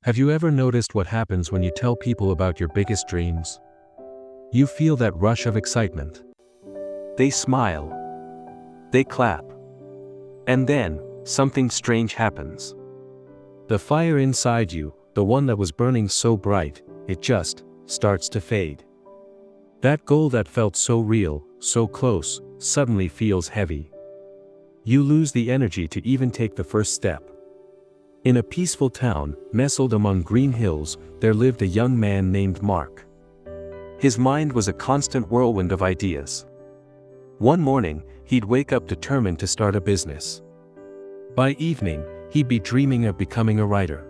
Have you ever noticed what happens when you tell people about your biggest dreams? You feel that rush of excitement. They smile. They clap. And then, something strange happens. The fire inside you, the one that was burning so bright, it just starts to fade. That goal that felt so real, so close, suddenly feels heavy. You lose the energy to even take the first step. In a peaceful town, nestled among green hills, there lived a young man named Mark. His mind was a constant whirlwind of ideas. One morning, he'd wake up determined to start a business. By evening, he'd be dreaming of becoming a writer.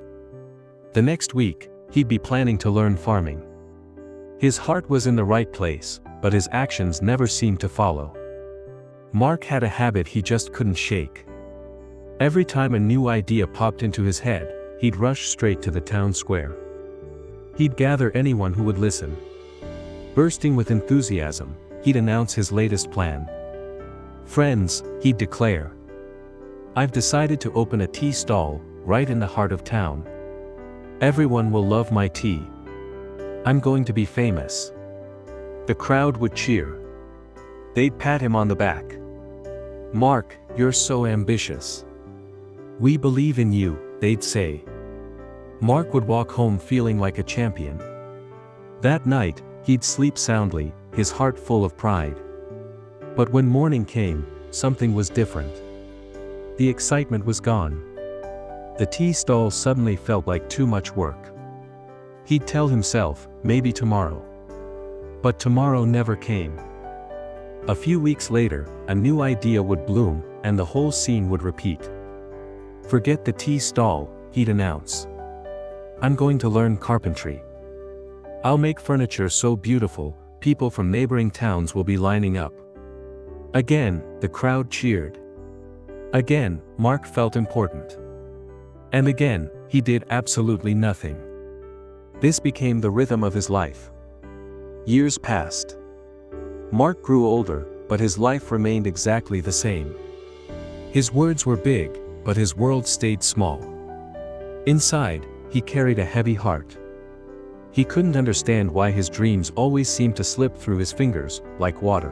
The next week, he'd be planning to learn farming. His heart was in the right place, but his actions never seemed to follow. Mark had a habit he just couldn't shake. Every time a new idea popped into his head, he'd rush straight to the town square. He'd gather anyone who would listen. Bursting with enthusiasm, he'd announce his latest plan. "Friends," he'd declare, "I've decided to open a tea stall, right in the heart of town. Everyone will love my tea. I'm going to be famous." The crowd would cheer. They'd pat him on the back. "Mark, you're so ambitious. We believe in you," they'd say. Mark would walk home feeling like a champion. That night, he'd sleep soundly, his heart full of pride. But when morning came, something was different. The excitement was gone. The tea stall suddenly felt like too much work. He'd tell himself, maybe tomorrow. But tomorrow never came. A few weeks later, a new idea would bloom, and the whole scene would repeat. "Forget the tea stall," he'd announce. "I'm going to learn carpentry. I'll make furniture so beautiful, people from neighboring towns will be lining up." Again, the crowd cheered. Again, Mark felt important. And again, he did absolutely nothing. This became the rhythm of his life. Years passed. Mark grew older, but his life remained exactly the same. His words were big, but his world stayed small. Inside, he carried a heavy heart. He couldn't understand why his dreams always seemed to slip through his fingers, like water.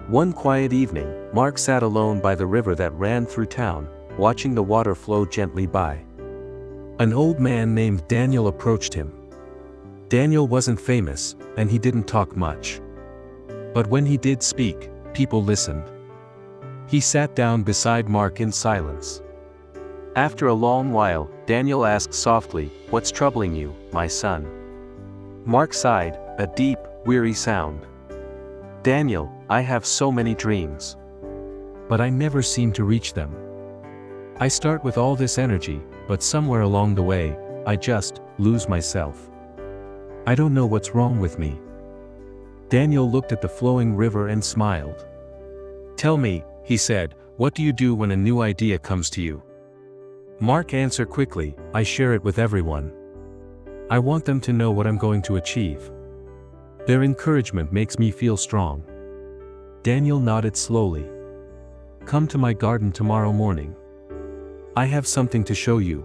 One quiet evening, Mark sat alone by the river that ran through town, watching the water flow gently by. An old man named Daniel approached him. Daniel wasn't famous, and he didn't talk much. But when he did speak, people listened. He sat down beside Mark in silence. After a long while, Daniel asked softly, "What's troubling you, my son?" Mark sighed, a deep, weary sound. "Daniel, I have so many dreams. But I never seem to reach them. I start with all this energy, but somewhere along the way, I just lose myself. I don't know what's wrong with me." Daniel looked at the flowing river and smiled. "Tell me," he said, "what do you do when a new idea comes to you?" Mark answered quickly, "I share it with everyone. I want them to know what I'm going to achieve. Their encouragement makes me feel strong." Daniel nodded slowly. "Come to my garden tomorrow morning. I have something to show you."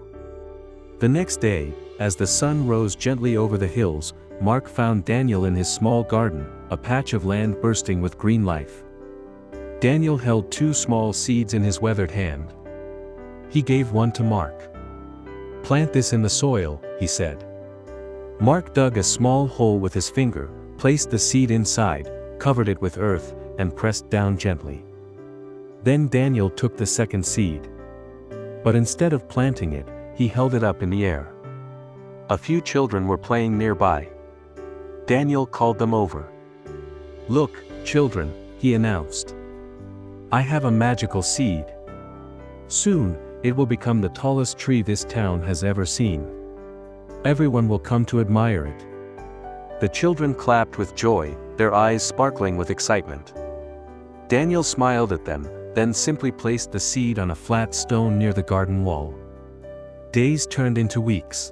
The next day, as the sun rose gently over the hills, Mark found Daniel in his small garden, a patch of land bursting with green life. Daniel held 2 small seeds in his weathered hand. He gave one to Mark. "Plant this in the soil," he said. Mark dug a small hole with his finger, placed the seed inside, covered it with earth, and pressed down gently. Then Daniel took the second seed. But instead of planting it, he held it up in the air. A few children were playing nearby. Daniel called them over. "Look, children," he announced. "I have a magical seed. Soon, it will become the tallest tree this town has ever seen. Everyone will come to admire it." The children clapped with joy, their eyes sparkling with excitement. Daniel smiled at them, then simply placed the seed on a flat stone near the garden wall. Days turned into weeks.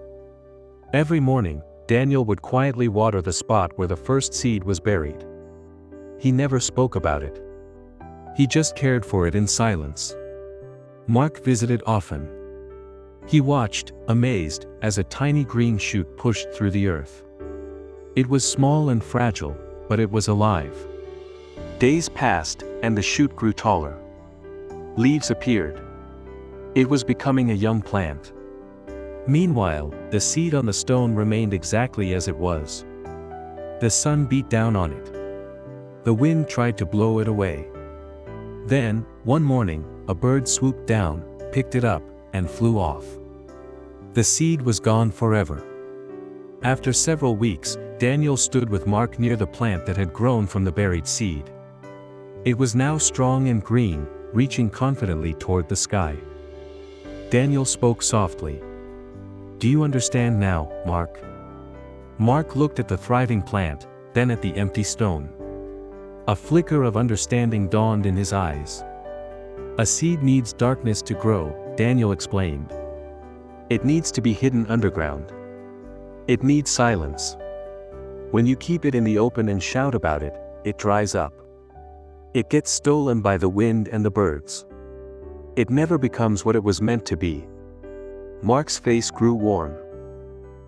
Every morning, Daniel would quietly water the spot where the first seed was buried. He never spoke about it. He just cared for it in silence. Mark visited often. He watched, amazed, as a tiny green shoot pushed through the earth. It was small and fragile, but it was alive. Days passed, and the shoot grew taller. Leaves appeared. It was becoming a young plant. Meanwhile, the seed on the stone remained exactly as it was. The sun beat down on it. The wind tried to blow it away. Then, one morning, a bird swooped down, picked it up, and flew off. The seed was gone forever. After several weeks, Daniel stood with Mark near the plant that had grown from the buried seed. It was now strong and green, reaching confidently toward the sky. Daniel spoke softly. "Do you understand now, Mark?" Mark looked at the thriving plant, then at the empty stone. A flicker of understanding dawned in his eyes. "A seed needs darkness to grow," Daniel explained. "It needs to be hidden underground. It needs silence. When you keep it in the open and shout about it, it dries up. It gets stolen by the wind and the birds. It never becomes what it was meant to be." Mark's face grew warm.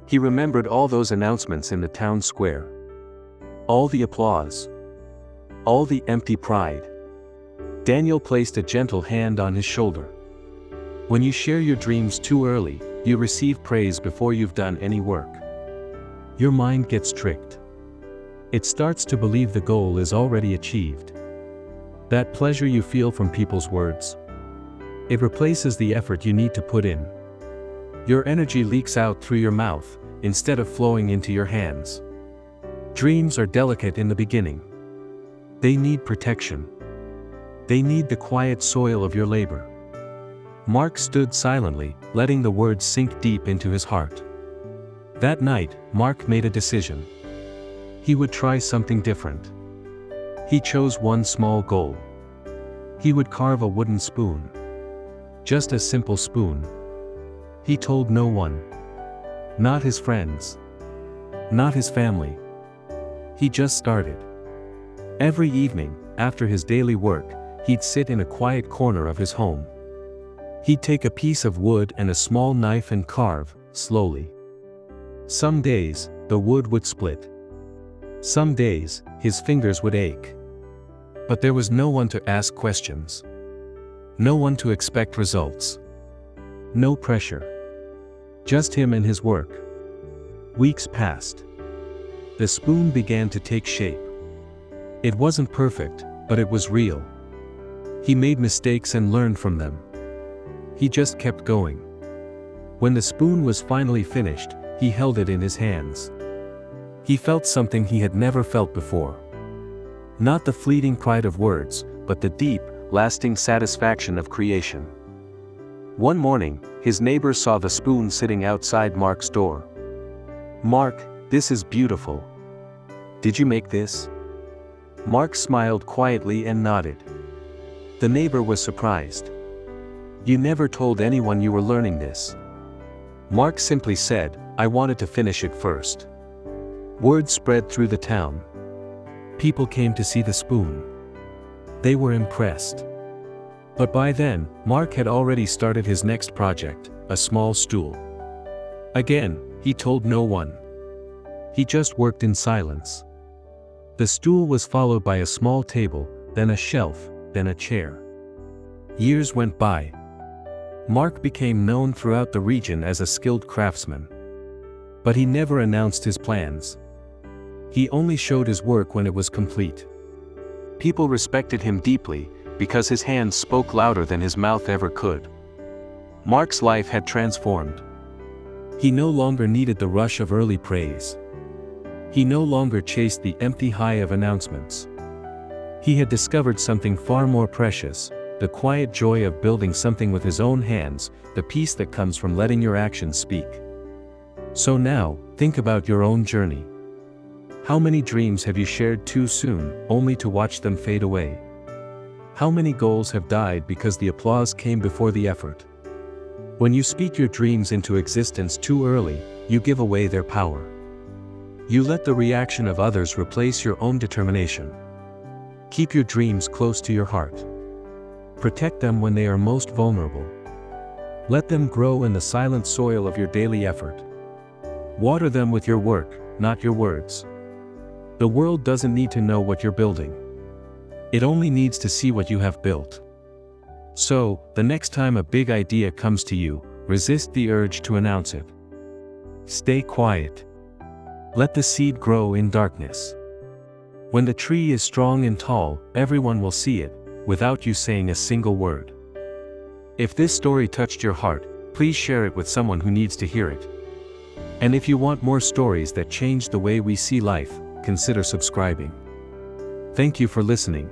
He remembered all those announcements in the town square. All the applause. All the empty pride. Daniel placed a gentle hand on his shoulder. "When you share your dreams too early, you receive praise before you've done any work. Your mind gets tricked. It starts to believe the goal is already achieved. That pleasure you feel from people's words. It replaces the effort you need to put in. Your energy leaks out through your mouth, instead of flowing into your hands. Dreams are delicate in the beginning. They need protection. They need the quiet soil of your labor." Mark stood silently, letting the words sink deep into his heart. That night, Mark made a decision. He would try something different. He chose one small goal. He would carve a wooden spoon. Just a simple spoon. He told no one. Not his friends. Not his family. He just started. Every evening, after his daily work, he'd sit in a quiet corner of his home. He'd take a piece of wood and a small knife and carve, slowly. Some days, the wood would split. Some days, his fingers would ache. But there was no one to ask questions. No one to expect results. No pressure. Just him and his work. Weeks passed. The spoon began to take shape. It wasn't perfect, but it was real. He made mistakes and learned from them. He just kept going. When the spoon was finally finished, he held it in his hands. He felt something he had never felt before. Not the fleeting pride of words, but the deep, lasting satisfaction of creation. One morning, his neighbor saw the spoon sitting outside Mark's door. "Mark, this is beautiful. Did you make this?" Mark smiled quietly and nodded. The neighbor was surprised. "You never told anyone you were learning this." Mark simply said, "I wanted to finish it first." Word spread through the town. People came to see the spoon. They were impressed. But by then, Mark had already started his next project, a small stool. Again, he told no one. He just worked in silence. The stool was followed by a small table, then a shelf, then a chair. Years went by. Mark became known throughout the region as a skilled craftsman. But he never announced his plans. He only showed his work when it was complete. People respected him deeply, because his hands spoke louder than his mouth ever could. Mark's life had transformed. He no longer needed the rush of early praise. He no longer chased the empty high of announcements. He had discovered something far more precious, the quiet joy of building something with his own hands, the peace that comes from letting your actions speak. So now, think about your own journey. How many dreams have you shared too soon, only to watch them fade away? How many goals have died because the applause came before the effort? When you speak your dreams into existence too early, you give away their power. You let the reaction of others replace your own determination. Keep your dreams close to your heart. Protect them when they are most vulnerable. Let them grow in the silent soil of your daily effort. Water them with your work, not your words. The world doesn't need to know what you're building. It only needs to see what you have built. So, the next time a big idea comes to you, resist the urge to announce it. Stay quiet. Let the seed grow in darkness. When the tree is strong and tall, everyone will see it, without you saying a single word. If this story touched your heart, please share it with someone who needs to hear it. And if you want more stories that change the way we see life, consider subscribing. Thank you for listening.